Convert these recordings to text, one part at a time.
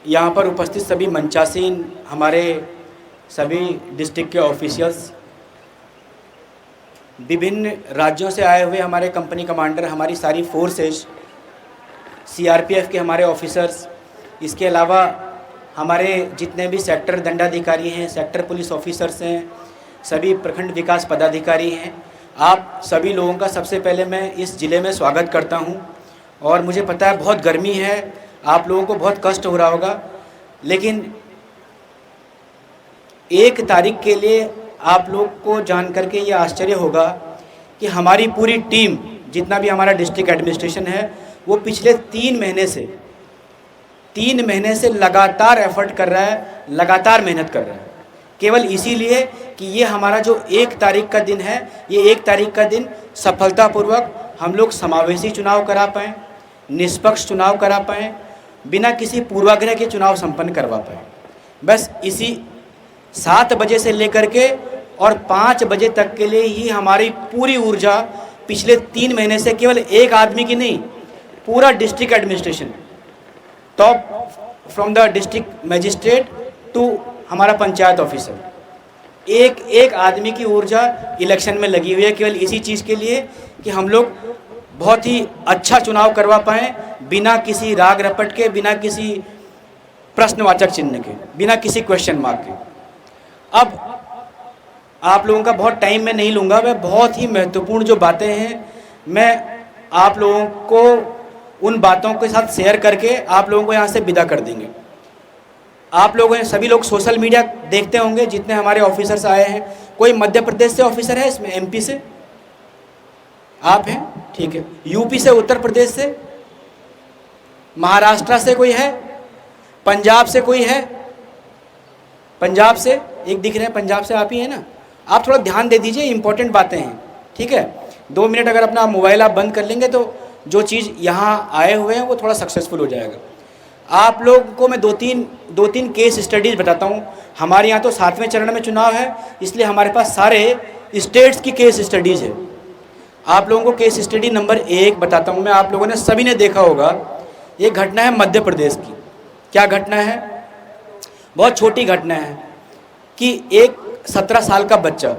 यहाँ पर उपस्थित सभी मंचासीन, हमारे सभी डिस्ट्रिक्ट के ऑफिशियल्स, विभिन्न राज्यों से आए हुए हमारे कंपनी कमांडर, हमारी सारी फोर्सेज, सीआरपीएफ के हमारे ऑफिसर्स, इसके अलावा हमारे जितने भी सेक्टर दंडाधिकारी हैं, सेक्टर पुलिस ऑफिसर्स हैं, सभी प्रखंड विकास पदाधिकारी हैं, आप सभी लोगों का सबसे पहले मैं इस ज़िले में स्वागत करता हूं। और मुझे पता है बहुत गर्मी है, आप लोगों को बहुत कष्ट हो रहा होगा, लेकिन 1 तारीख के लिए आप लोग को जान करके ये आश्चर्य होगा कि हमारी पूरी टीम, जितना भी हमारा डिस्ट्रिक्ट एडमिनिस्ट्रेशन है, वो पिछले 3 महीने से लगातार एफर्ट कर रहा है, लगातार मेहनत कर रहा है, केवल इसीलिए कि ये हमारा जो 1 तारीख का दिन है, ये 1 तारीख का दिन सफलतापूर्वक हम लोग समावेशी चुनाव करा पाएँ, निष्पक्ष चुनाव करा पाएँ, बिना किसी पूर्वाग्रह के चुनाव संपन्न करवा पाएँ। बस इसी 7 बजे से लेकर के और 5 बजे तक के लिए ही हमारी पूरी ऊर्जा पिछले 3 महीने से, केवल एक आदमी की नहीं, पूरा district administration, top from the district magistrate to हमारा पंचायत ऑफिसर, एक आदमी की ऊर्जा इलेक्शन में लगी हुई है, केवल इसी चीज़ के लिए कि हम लोग बहुत ही अच्छा चुनाव करवा पाएँ, बिना किसी राग रपट के, बिना किसी प्रश्नवाचक चिन्ह के, बिना किसी क्वेश्चन मार्क के। अब आप लोगों का बहुत टाइम मैं नहीं लूँगा, मैं बहुत ही महत्वपूर्ण जो बातें हैं मैं आप लोगों को उन बातों के साथ शेयर करके आप लोगों को यहाँ से विदा कर देंगे। आप लोगों ने सभी लोग सोशल मीडिया देखते होंगे, जितने हमारे ऑफिसर्स आए हैं। कोई मध्य प्रदेश से ऑफिसर है इसमें? एमपी से आप हैं? ठीक है। यूपी से, उत्तर प्रदेश से, महाराष्ट्र से कोई है? पंजाब से कोई है? पंजाब से एक दिख रहे हैं, पंजाब से आप ही हैं ना? आप थोड़ा ध्यान दे दीजिए, इंपॉर्टेंट बातें हैं, ठीक है। 2 मिनट अगर अपना मोबाइल आप बंद कर लेंगे तो जो चीज़ यहाँ आए हुए हैं वो थोड़ा सक्सेसफुल हो जाएगा। आप लोग को मैं दो तीन केस स्टडीज़ बताता हूँ। हमारे यहाँ तो 7वें चरण में चुनाव है, इसलिए हमारे पास सारे स्टेट्स की केस स्टडीज़ है। आप लोगों को केस स्टडी नंबर 1 बताता हूँ मैं, आप लोगों ने सभी ने देखा होगा। ये घटना है मध्य प्रदेश की। क्या घटना है? बहुत छोटी घटना है कि एक 17 साल का बच्चा,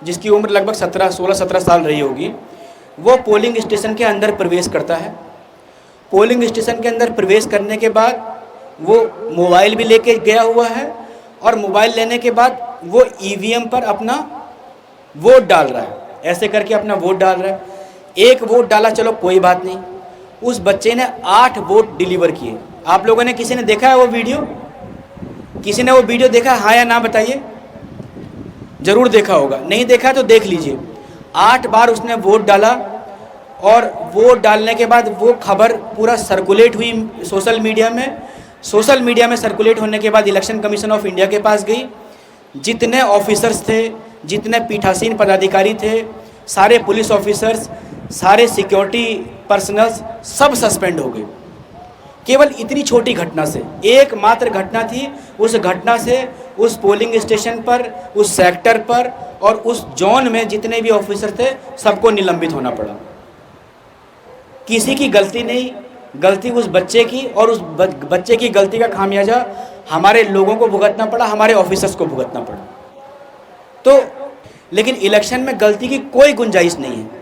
जिसकी उम्र लगभग 16-17 साल रही होगी, वो पोलिंग स्टेशन के अंदर प्रवेश करता है। पोलिंग स्टेशन के अंदर प्रवेश करने के बाद वो मोबाइल भी लेके गया हुआ है, और मोबाइल लेने के बाद वो ईवीएम पर अपना वोट डाल रहा है, ऐसे करके अपना वोट डाल रहा है। 1 वोट डाला, चलो कोई बात नहीं, उस बच्चे ने 8 वोट डिलीवर किए। आप लोगों ने किसी ने देखा है वो वीडियो? किसी ने वो वीडियो देखा, हाँ या ना बताइए? जरूर देखा होगा, नहीं देखा तो देख लीजिए। 8 बार उसने वोट डाला, और वोट डालने के बाद वो खबर पूरा सर्कुलेट हुई सोशल मीडिया में। सोशल मीडिया में सर्कुलेट होने के बाद इलेक्शन कमीशन ऑफ इंडिया के पास गई। जितने ऑफिसर्स थे, जितने पीठासीन पदाधिकारी थे, सारे पुलिस ऑफिसर्स, सारे सिक्योरिटी पर्सनल्स सब सस्पेंड हो गए, केवल इतनी छोटी घटना से। एकमात्र घटना थी, उस घटना से उस पोलिंग स्टेशन पर, उस सेक्टर पर और उस जोन में जितने भी ऑफिसर थे सबको निलंबित होना पड़ा। किसी की गलती नहीं, गलती उस बच्चे की, और उस बच्चे की गलती का खामियाजा हमारे लोगों को भुगतना पड़ा, हमारे ऑफिसर्स को भुगतना पड़ा। तो लेकिन इलेक्शन में गलती की कोई गुंजाइश नहीं है।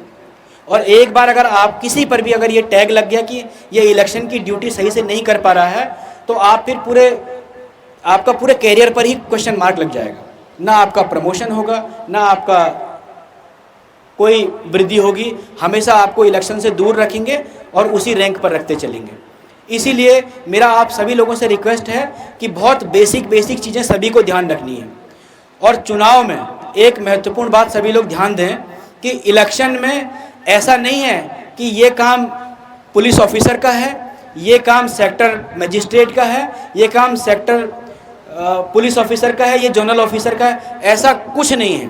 और एक बार अगर आप किसी पर भी अगर ये टैग लग गया कि ये इलेक्शन की ड्यूटी सही से नहीं कर पा रहा है, तो आप फिर आपका पूरे कैरियर पर ही क्वेश्चन मार्क लग जाएगा। ना आपका प्रमोशन होगा, ना आपका कोई वृद्धि होगी। हमेशा आपको इलेक्शन से दूर रखेंगे और उसी रैंक पर रखते चलेंगे। इसीलिए मेरा आप सभी लोगों से रिक्वेस्ट है कि बहुत बेसिक चीज़ें सभी को ध्यान रखनी है। और चुनाव में एक महत्वपूर्ण बात सभी लोग ध्यान दें कि इलेक्शन में ऐसा नहीं है कि ये काम पुलिस ऑफिसर का है, ये काम सेक्टर मजिस्ट्रेट का है, ये काम सेक्टर पुलिस ऑफिसर का है, ये जोनल ऑफिसर का है। ऐसा कुछ नहीं है,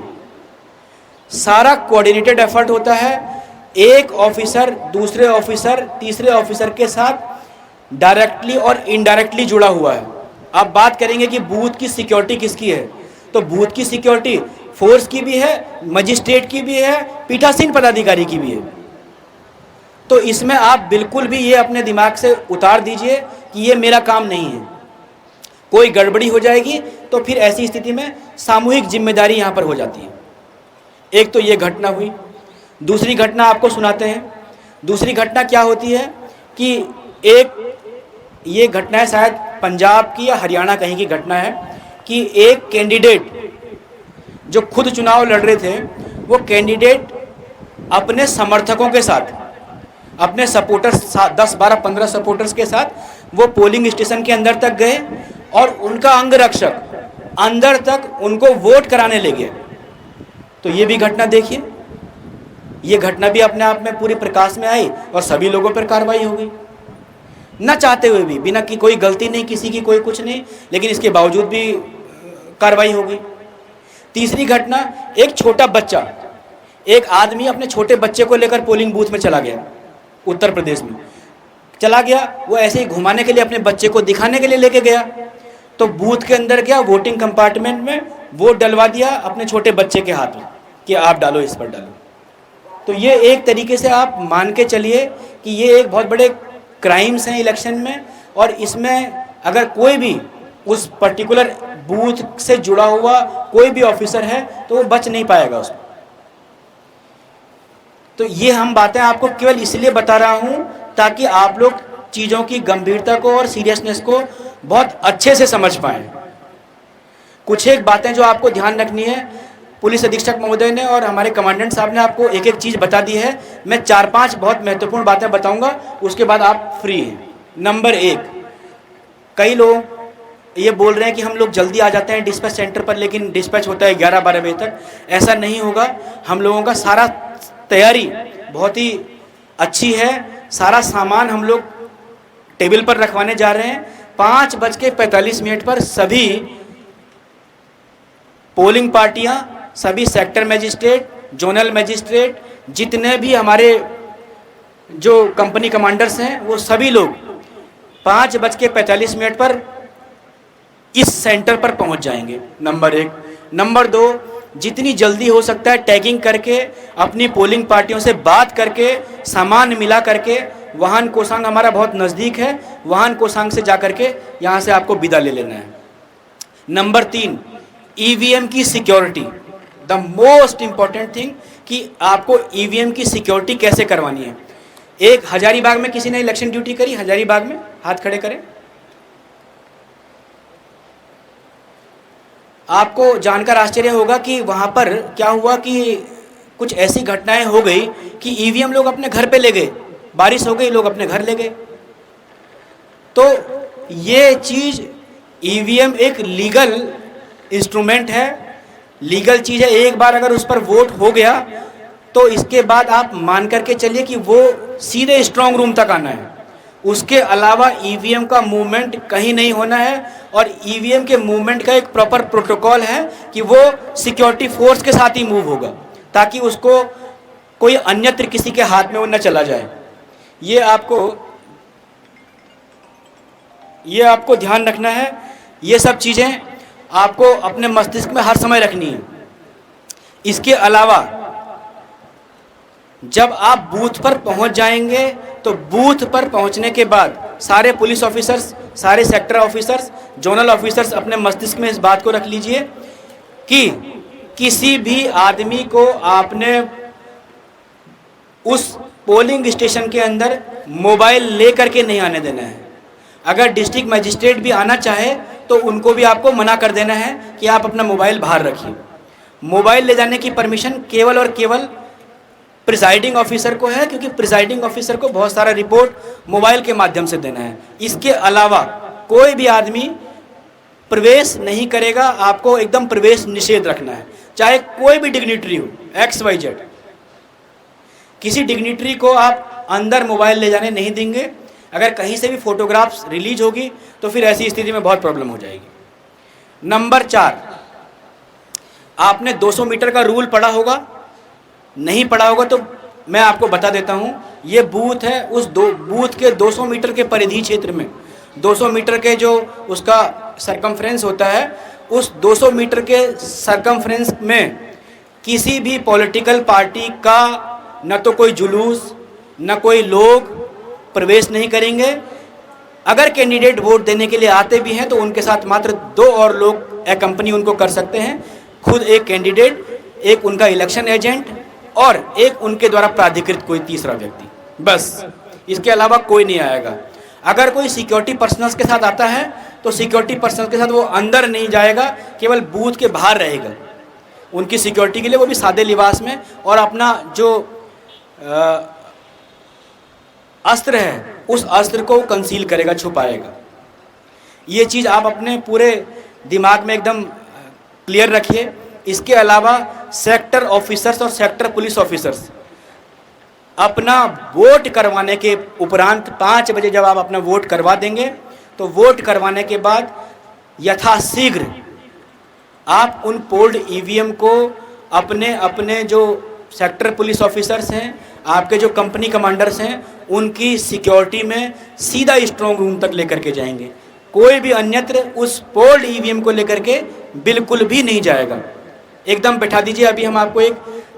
सारा कोऑर्डिनेटेड एफर्ट होता है। एक ऑफिसर दूसरे ऑफिसर, तीसरे ऑफिसर के साथ डायरेक्टली और इनडायरेक्टली जुड़ा हुआ है। अब बात करेंगे कि बूथ की सिक्योरिटी किसकी है, तो बूथ की सिक्योरिटी फोर्स की भी है, मजिस्ट्रेट की भी है, पीठासीन पदाधिकारी की भी है। तो इसमें आप बिल्कुल भी ये अपने दिमाग से उतार दीजिए कि ये मेरा काम नहीं है। कोई गड़बड़ी हो जाएगी तो फिर ऐसी स्थिति में सामूहिक जिम्मेदारी यहाँ पर हो जाती है। एक तो ये घटना हुई। दूसरी घटना आपको सुनाते हैं। दूसरी घटना क्या होती है कि ये घटना है शायद पंजाब की या हरियाणा कहीं की घटना है कि एक कैंडिडेट जो खुद चुनाव लड़ रहे थे, वो कैंडिडेट अपने समर्थकों के साथ, अपने सपोर्टर्स 10, 12, 15 सपोर्टर्स के साथ वो पोलिंग स्टेशन के अंदर तक गए और उनका अंगरक्षक अंदर तक उनको वोट कराने ले गए। तो ये भी घटना देखिए, ये घटना भी अपने आप में पूरी प्रकाश में आई और सभी लोगों पर कार्रवाई हो गई, न चाहते हुए भी, बिना कि कोई गलती नहीं किसी की, कोई कुछ नहीं, लेकिन इसके बावजूद भी कार्रवाई हो गई। तीसरी घटना, एक छोटा बच्चा, एक आदमी अपने छोटे बच्चे को लेकर पोलिंग बूथ में चला गया, उत्तर प्रदेश में चला गया। वो ऐसे ही घुमाने के लिए अपने बच्चे को दिखाने के लिए लेके गया, तो बूथ के अंदर गया, वोटिंग कंपार्टमेंट में वोट डलवा दिया अपने छोटे बच्चे के हाथ में कि आप डालो, इस पर डालो। तो ये एक तरीके से आप मान के चलिए कि ये एक बहुत बड़े क्राइम्स हैं इलेक्शन में, और इसमें अगर कोई भी उस पर्टिकुलर बूथ से जुड़ा हुआ कोई भी ऑफिसर है तो वो बच नहीं पाएगा उसमें। तो ये हम बातें आपको केवल इसलिए बता रहा हूं ताकि आप लोग चीज़ों की गंभीरता को और सीरियसनेस को बहुत अच्छे से समझ पाएं। कुछ एक बातें जो आपको ध्यान रखनी है, पुलिस अधीक्षक महोदय ने और हमारे कमांडेंट साहब ने आपको एक एक चीज़ बता दी है। मैं 4-5 बहुत महत्वपूर्ण बातें बताऊंगा, उसके बाद आप फ्री हैं। नंबर 1, कई लोग ये बोल रहे हैं कि हम लोग जल्दी आ जाते हैं डिस्पैच सेंटर पर, लेकिन डिस्पैच होता है 11-12 बजे तक। ऐसा नहीं होगा। हम लोगों का सारा तैयारी बहुत ही अच्छी है, सारा सामान हम लोग टेबल पर रखवाने जा रहे हैं। 5:45 पर सभी पोलिंग पार्टियां, सभी सेक्टर मजिस्ट्रेट, जोनल मजिस्ट्रेट, जितने भी हमारे जो कंपनी कमांडर्स हैं, वो सभी लोग 5:45 पर इस सेंटर पर पहुंच जाएंगे। नंबर 1। नंबर 2, जितनी जल्दी हो सकता है टैगिंग करके, अपनी पोलिंग पार्टियों से बात करके, सामान मिला करके, वाहन कोसांग हमारा बहुत नज़दीक है, वाहन कोसांग से जा करके यहाँ से आपको विदा ले लेना है। नंबर 3, ईवीएम की security, the most important thing कि आपको ईवीएम की सिक्योरिटी कैसे करवानी है। एक हजारीबाग में किसी ने इलेक्शन ड्यूटी करी, हजारीबाग में हाथ खड़े करें। आपको जानकर आश्चर्य होगा कि वहाँ पर क्या हुआ कि कुछ ऐसी घटनाएं हो गई कि ईवीएम लोग अपने घर पे ले गए, बारिश हो गई, लोग अपने घर ले गए। तो ये चीज़, ईवीएम एक लीगल इंस्ट्रूमेंट है, लीगल चीज़ है। एक बार अगर उस पर वोट हो गया तो इसके बाद आप मान करके चलिए कि वो सीधे स्ट्रांग रूम तक आना है। उसके अलावा ईवीएम का मूवमेंट कहीं नहीं होना है, और ईवीएम के मूवमेंट का एक प्रॉपर प्रोटोकॉल है कि वो सिक्योरिटी फोर्स के साथ ही मूव होगा, ताकि उसको कोई अन्यत्र किसी के हाथ में वो न चला जाए। ये आपको ध्यान रखना है। ये सब चीज़ें आपको अपने मस्तिष्क में हर समय रखनी है। इसके अलावा जब आप बूथ पर पहुंच जाएंगे तो बूथ पर पहुंचने के बाद सारे पुलिस ऑफिसर्स, सारे सेक्टर ऑफिसर्स, जोनल ऑफिसर्स अपने मस्तिष्क में इस बात को रख लीजिए कि किसी भी आदमी को आपने उस पोलिंग स्टेशन के अंदर मोबाइल ले करके नहीं आने देना है। अगर डिस्ट्रिक्ट मजिस्ट्रेट भी आना चाहे तो उनको भी आपको मना कर देना है कि आप अपना मोबाइल बाहर रखिए। मोबाइल ले जाने की परमिशन केवल और केवल प्रिसाइडिंग ऑफिसर को है, क्योंकि प्रिसाइडिंग ऑफिसर को बहुत सारा रिपोर्ट मोबाइल के माध्यम से देना है। इसके अलावा कोई भी आदमी प्रवेश नहीं करेगा, आपको एकदम प्रवेश निषेध रखना है, चाहे कोई भी डिग्निटरी हो, XYZ। किसी डिग्निटरी को आप अंदर मोबाइल ले जाने नहीं देंगे। अगर कहीं से भी फोटोग्राफ्स रिलीज होगी तो फिर ऐसी स्थिति में बहुत प्रॉब्लम हो जाएगी। नंबर 4, आपने 200 मीटर का रूल पढ़ा होगा, नहीं पढ़ा होगा तो मैं आपको बता देता हूँ। ये बूथ है, उस बूथ के 200 मीटर के परिधि क्षेत्र में, 200 मीटर के जो उसका सरकमफ्रेंस होता है, उस 200 मीटर के सरकमफ्रेंस में किसी भी पॉलिटिकल पार्टी का न तो कोई जुलूस, न कोई लोग प्रवेश नहीं करेंगे। अगर कैंडिडेट वोट देने के लिए आते भी हैं तो उनके साथ मात्र 2 और लोग एक्कम्पनी उनको कर सकते हैं, खुद एक कैंडिडेट, एक उनका इलेक्शन एजेंट और एक उनके द्वारा प्राधिकृत कोई तीसरा व्यक्ति, बस। इसके अलावा कोई नहीं आएगा। अगर कोई सिक्योरिटी पर्सनल्स के साथ आता है तो सिक्योरिटी पर्सनल्स के साथ वो अंदर नहीं जाएगा, केवल बूथ के बाहर रहेगा उनकी सिक्योरिटी के लिए, वो भी सादे लिबास में, और अपना जो अस्त्र है उस अस्त्र को कंसील करेगा, छुपाएगा। ये चीज़ आप अपने पूरे दिमाग में एकदम क्लियर रखिए। इसके अलावा सेक्टर ऑफिसर्स और सेक्टर पुलिस ऑफिसर्स अपना वोट करवाने के उपरांत 5 बजे जब आप अपना वोट करवा देंगे तो वोट करवाने के बाद यथाशीघ्र आप उन पोल्ड ईवीएम को अपने अपने जो सेक्टर पुलिस ऑफिसर्स हैं, आपके जो कंपनी कमांडर्स हैं, उनकी सिक्योरिटी में सीधा स्ट्रॉन्ग रूम तक लेकर के जाएंगे। कोई भी अन्यत्र उस पोल्ड ईवीएम को लेकर के बिल्कुल भी नहीं जाएगा। एकदम बैठा दीजिए। अभी हम आपको एक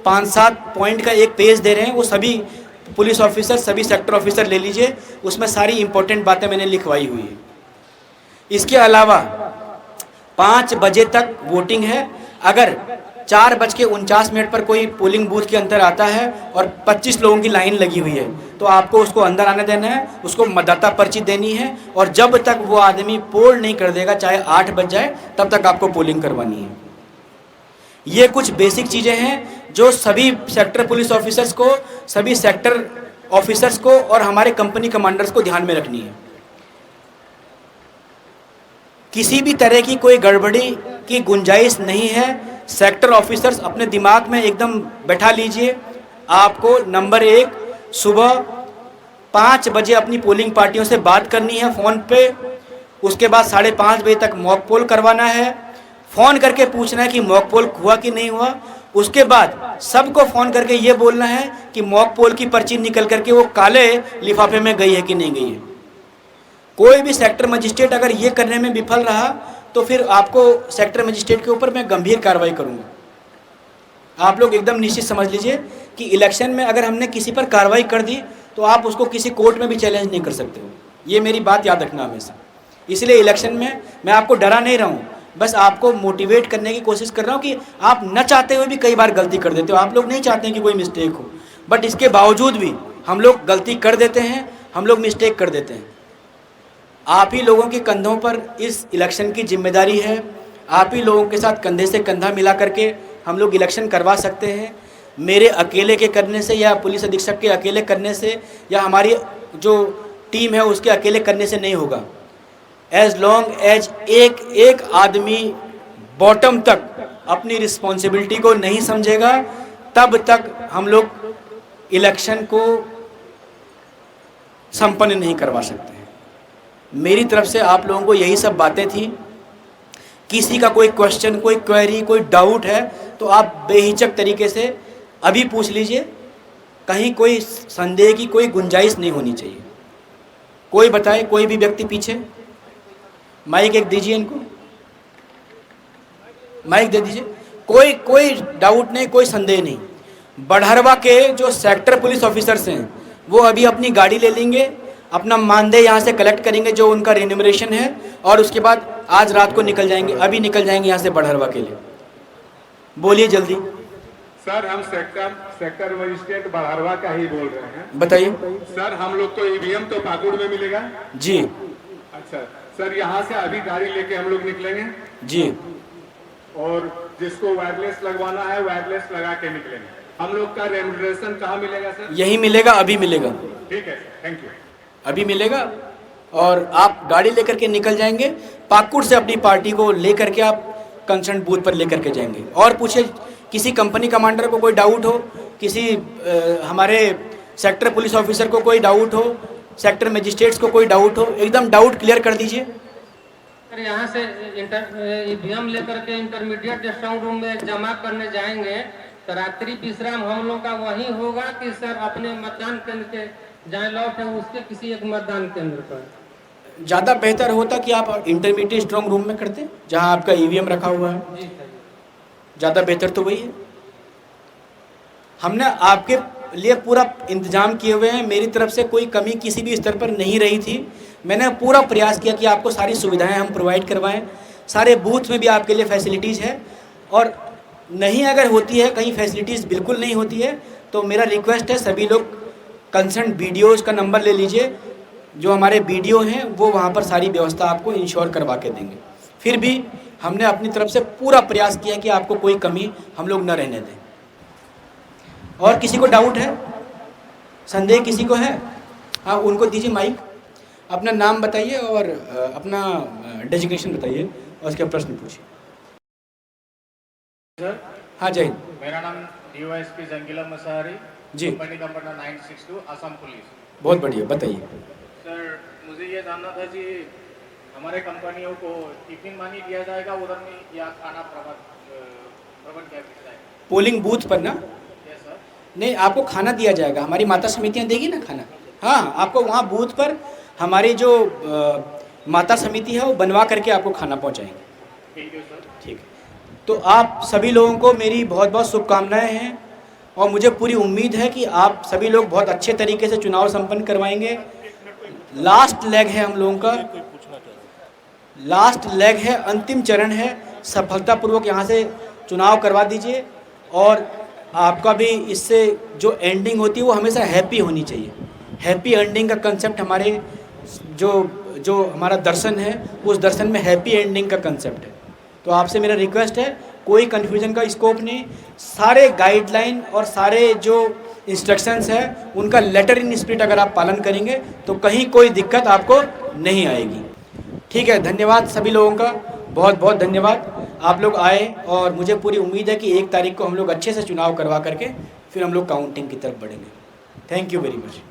5-7 पॉइंट का एक पेज दे रहे हैं, वो सभी पुलिस ऑफिसर, सभी सेक्टर ऑफिसर ले लीजिए, उसमें सारी इंपॉर्टेंट बातें मैंने लिखवाई हुई है। इसके अलावा 5 बजे तक वोटिंग है। अगर 4:49 पर कोई पोलिंग बूथ के अंदर आता है और 25 लोगों की लाइन लगी हुई है तो आपको उसको अंदर आने देना है, उसको मतदाता पर्ची देनी है, और जब तक वो आदमी पोल नहीं कर देगा, चाहे 8 बज जाए, तब तक आपको पोलिंग करवानी है। ये कुछ बेसिक चीज़ें हैं जो सभी सेक्टर पुलिस ऑफिसर्स को, सभी सेक्टर ऑफिसर्स को और हमारे कंपनी कमांडर्स को ध्यान में रखनी है। किसी भी तरह की कोई गड़बड़ी की गुंजाइश नहीं है। सेक्टर ऑफिसर्स अपने दिमाग में एकदम बैठा लीजिए। आपको नंबर 1 सुबह 5 बजे अपनी पोलिंग पार्टियों से बात करनी है फ़ोन पे। उसके बाद 5:30 बजे तक मॉक पोल करवाना है। फ़ोन करके पूछना है कि मॉक पोल हुआ कि नहीं हुआ। उसके बाद सबको फ़ोन करके ये बोलना है कि मॉक पोल की पर्ची निकल करके वो काले लिफाफे में गई है कि नहीं गई है। कोई भी सेक्टर मजिस्ट्रेट अगर ये करने में विफल रहा तो फिर आपको सेक्टर मजिस्ट्रेट के ऊपर मैं गंभीर कार्रवाई करूँगा। आप लोग एकदम निश्चित समझ लीजिए कि इलेक्शन में अगर हमने किसी पर कार्रवाई कर दी तो आप उसको किसी कोर्ट में भी चैलेंज नहीं कर सकते हो। ये मेरी बात याद रखना हमेशा। इसलिए इलेक्शन में मैं आपको डरा नहीं रहा हूँ, बस आपको मोटिवेट करने की कोशिश कर रहा हूँ कि आप न चाहते हुए भी कई बार गलती कर देते हो। आप लोग नहीं चाहते हैं कि कोई मिस्टेक हो, बट इसके बावजूद भी हम लोग गलती कर देते हैं, हम लोग मिस्टेक कर देते हैं। आप ही लोगों के कंधों पर इस इलेक्शन की जिम्मेदारी है। आप ही लोगों के साथ कंधे से कंधा मिला करके हम लोग इलेक्शन करवा सकते हैं। मेरे अकेले के करने से या पुलिस अधीक्षक के अकेले करने से या हमारी जो टीम है उसके अकेले करने से नहीं होगा। एज लॉन्ग एज एक आदमी बॉटम तक अपनी रिस्पॉन्सिबिलिटी को नहीं समझेगा, तब तक हम लोग इलेक्शन को संपन्न नहीं करवा सकते हैं। मेरी तरफ से आप लोगों को यही सब बातें थी। किसी का कोई क्वेश्चन, कोई क्वेरी, कोई डाउट है तो आप बेहिचक तरीके से अभी पूछ लीजिए। कहीं कोई संदेह की कोई गुंजाइश नहीं होनी चाहिए। कोई बताए, कोई भी व्यक्ति पीछे माइक एक दीजिए, इनको माइक दे दीजिए। कोई डाउट नहीं, कोई संदेह नहीं। बढ़हरवा के जो सेक्टर पुलिस ऑफिसर्स हैं वो अभी अपनी गाड़ी ले लेंगे, अपना मानदेय यहाँ से कलेक्ट करेंगे जो उनका रेन्यूमरेशन है, और उसके बाद आज रात को निकल जाएंगे, अभी निकल जाएंगे यहाँ से बढ़हरवा के लिए। बोलिए जल्दी। सर, हम सेक्टर मजिस्ट्रेट बढ़हरवा का ही बोल रहे हैं। बताइए सर। हम लोग तो ईवीएम तो पाकुड़ में मिलेगा जी। अच्छा सर, यहाँ से अभी गाड़ी लेके हम लोग निकलेंगे जी, और जिसको वायरलेस लगवाना है वायरलेस लगा के निकलेंगे। हम लोग का रेम्युनरेशन कहाँ मिलेगा सर? यही मिलेगा, अभी मिलेगा। ठीक है, थैंक यू। अभी मिलेगा और आप गाड़ी लेकर के निकल जाएंगे। पाकुड़ से अपनी पार्टी को लेकर के आप कंसर्न बूथ पर लेकर के जाएंगे। और पूछे, किसी कंपनी कमांडर को कोई डाउट हो, किसी हमारे सेक्टर पुलिस ऑफिसर को कोई डाउट हो, सेक्टर मजिस्ट्रेट्स को कोई डाउट हो, एकदम डाउट क्लियर कर दीजिए। सर, यहाँ से ईवीएम लेकर के इंटरमीडिएट स्ट्रांग रूम में जमा करने जाएंगे तो रात्रि विश्राम हम लोग का वहीं होगा कि सर अपने मतदान केंद्र के जहाँ लॉट है उसके किसी एक मतदान केंद्र पर? ज़्यादा बेहतर होता कि आप इंटरमीडिएट स्ट्रांग रूम में करते, जहाँ आपका ईवीएम रखा हुआ है। जी सर, ज़्यादा बेहतर तो वही है। हमने आपके लिए पूरा इंतज़ाम किए हुए हैं। मेरी तरफ से कोई कमी किसी भी स्तर पर नहीं रही थी। मैंने पूरा प्रयास किया कि आपको सारी सुविधाएं हम प्रोवाइड करवाएं। सारे बूथ में भी आपके लिए फैसिलिटीज़ है, और नहीं अगर होती है, कहीं फैसिलिटीज़ बिल्कुल नहीं होती है, तो मेरा रिक्वेस्ट है सभी लोग कंसर्न BDOs का नंबर ले लीजिए। जो हमारे BDO हैं वो वहाँ पर सारी व्यवस्था आपको इंश्योर करवा के देंगे। फिर भी हमने अपनी तरफ से पूरा प्रयास किया कि आपको कोई कमी हम लोग न रहने दें। और किसी को डाउट है, संदेह किसी को है? हाँ, उनको दीजिए माइक। अपना नाम बताइए और अपना डेजिग्नेशन बताइए और उसके प्रश्न पूछिए। सर, हाँ, जय हिंद। मेरा नाम DYSP Jangila Masari ji. Company number 962 Assam police. बहुत बढ़िया, बताइए। सर, मुझे ये जानना था कि हमारे कंपनियों को टिफिन मानी दिया जाएगा उधर में, या खाना प्रबंध क्या किया जाएगा? पोलिंग बूथ पर ना? Yes sir. नहीं, आपको खाना दिया जाएगा, हमारी माता समितियाँ देगी ना खाना। हाँ, आपको वहाँ बूथ पर हमारी जो माता समिति है वो बनवा करके आपको खाना पहुँचाएंगे। Thank you sir. ठीक है, तो आप सभी लोगों को मेरी बहुत बहुत शुभकामनाएं हैं, और मुझे पूरी उम्मीद है कि आप सभी लोग बहुत अच्छे तरीके से चुनाव संपन्न करवाएंगे। लास्ट लेग है हम लोगों का, लास्ट लेग है, अंतिम चरण है। सफलतापूर्वक यहाँ से चुनाव करवा दीजिए, और आपका भी इससे जो एंडिंग होती है वो हमेशा हैप्पी होनी चाहिए। हैप्पी एंडिंग का कंसेप्ट हमारे जो हमारा दर्शन है, उस दर्शन में हैप्पी एंडिंग का कंसेप्ट है। तो आपसे मेरा रिक्वेस्ट है, कोई कन्फ्यूजन का स्कोप नहीं। सारे गाइडलाइन और सारे जो इंस्ट्रक्शंस है उनका लेटर इन स्पिरिट अगर आप पालन करेंगे तो कहीं कोई दिक्कत आपको नहीं आएगी। ठीक है, धन्यवाद सभी लोगों का, बहुत बहुत धन्यवाद। आप लोग आए, और मुझे पूरी उम्मीद है कि 1 तारीख को हम लोग अच्छे से चुनाव करवा करके फिर हम लोग काउंटिंग की तरफ बढ़ेंगे। Thank you very much.